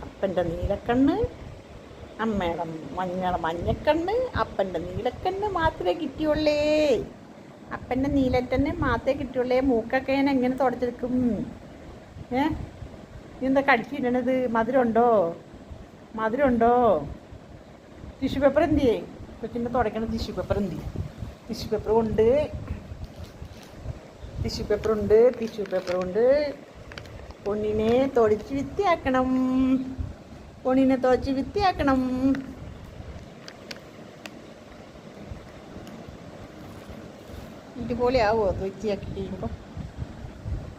അപ്പൻ്റെ നീലക്കണ്ണ്, അമ്മയുടെ മഞ്ഞക്കണ്ണ്, അപ്പൻ്റെ നീലക്കണ്ണ് മാത്രമേ കിട്ടിയുള്ളേ. അപ്പൻ്റെ നീലക്കണ്ണ് മാത്രമേ കിട്ടിയുള്ളേ. മൂക്കൊക്കെ ഞാൻ എങ്ങനെ തുടച്ചെടുക്കും? എന്താ കടിച്ചിടണത്? മധുരമുണ്ടോ? ടിഷ്യൂ പേപ്പർ എന്തിയേ? കൊച്ചിൻ്റെ തുടയ്ക്കണ ടിഷ്യൂ പേപ്പർ എന്തി? ടിഷ്യൂ പേപ്പർ കൊണ്ട് പൊന്നിനെ തുടച്ച് വൃത്തിയാക്കണം. ഇതുപോലെ ആവോ അത് വൃത്തിയാക്കി കഴിയുമ്പോൾ?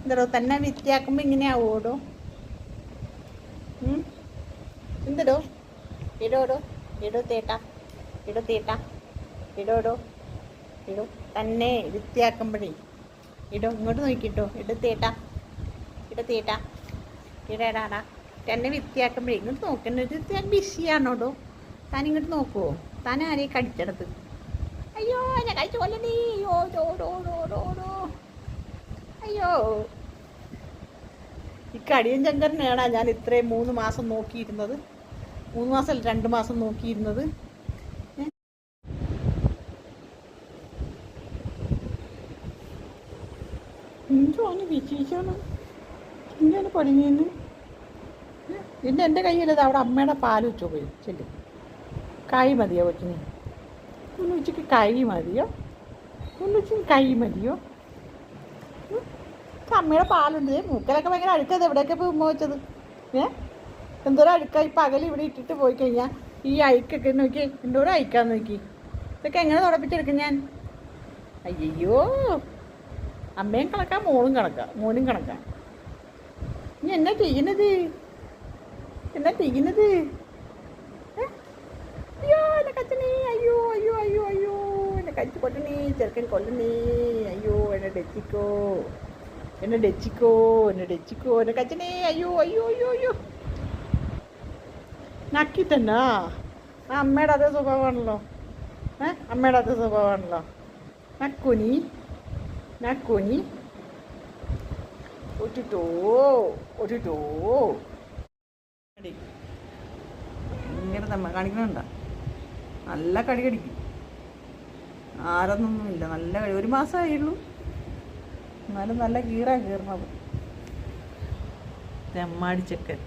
എന്തോ തന്നെ വൃത്തിയാക്കുമ്പോൾ ഇങ്ങനെ ആവോടോ? എന്തടോ? ഇടോ തേട്ടാ ഇടോ തന്നെ വൃത്തിയാക്കുമ്പോഴേ ഇടോ. ഇങ്ങോട്ട് നോക്കിട്ടോ. ഇടടാ തന്നെ വൃത്തിയാക്കുമ്പോഴേ ഇങ്ങോട്ട് നോക്കുന്നത്. ഞാൻ ബിസിയാണോടോ? താൻ ഇങ്ങോട്ട് നോക്കുവോ? താൻ ആരെയും കടിച്ചെടുത്ത്? അയ്യോ എന്നെ കഴിച്ചു കൊല്ലണേ. അയ്യോ ഈ കടിയൻ ചങ്കരനെയാണോ ഞാൻ ഇത്രയും 3 മാസം നോക്കിയിരുന്നത്? 3 മാസം 2 മാസം നോക്കിയിരുന്നത്. എന്തോന്ന് വിശേഷമാണ് ഇങ്ങനെ പണിഞ്ഞെന്ന്? എൻ്റെ കയ്യിലത് അവിടെ അമ്മയുടെ പാൽ വെച്ചോ പോയി ചെല്ലു. കായ് മതിയോ കൊച്ചിന്? ഉച്ചയ്ക്ക് കായ് മതിയോ? അമ്മയുടെ പാലുണ്ട്. മൂക്കലൊക്കെ ഭയങ്കര അഴുക്കത്. എവിടെയൊക്കെ ഇപ്പോൾ ഉമ്മ വെച്ചത്? എന്തോരം അഴുക്കായി പകൽ ഇവിടെ ഇട്ടിട്ട് പോയി കഴിഞ്ഞാൽ ഈ അഴുക്കൊക്കെ നോക്കി എന്തോരം അയക്കാന്ന് നോക്കി. ഇതൊക്കെ എങ്ങനെ തുടപ്പിച്ചെടുക്കും ഞാൻ? അയ്യോ അമ്മയും കണക്കാ, മോനും കണക്കാ. ഇനി എന്നാ ചെയ്യുന്നത്? അയ്യോ എന്നെ കച്ചണേ. അയ്യോ എന്നെ കച്ചു കൊല്ലണേ. ചെറുക്കൻ കൊല്ലണേ. അയ്യോ എന്നെ ഡെച്ചിക്കോ എന്നെ കച്ചണേ. അയ്യോ നക്കി തന്നെ. അമ്മയുടെ അതേ സ്വഭാവമാണല്ലോ. നക്കൂനി ഒറ്റിട്ടോ ഇങ്ങനെ തമ്മ കാണിക്കണുണ്ട. നല്ല കടി കടിക്കും. ആരൊന്നൊന്നുമില്ല. നല്ല കടി. 1 മാസമായുള്ളൂ. എന്നാലും നല്ല കീറണത്. തെമ്മാടി ചെക്കൻ.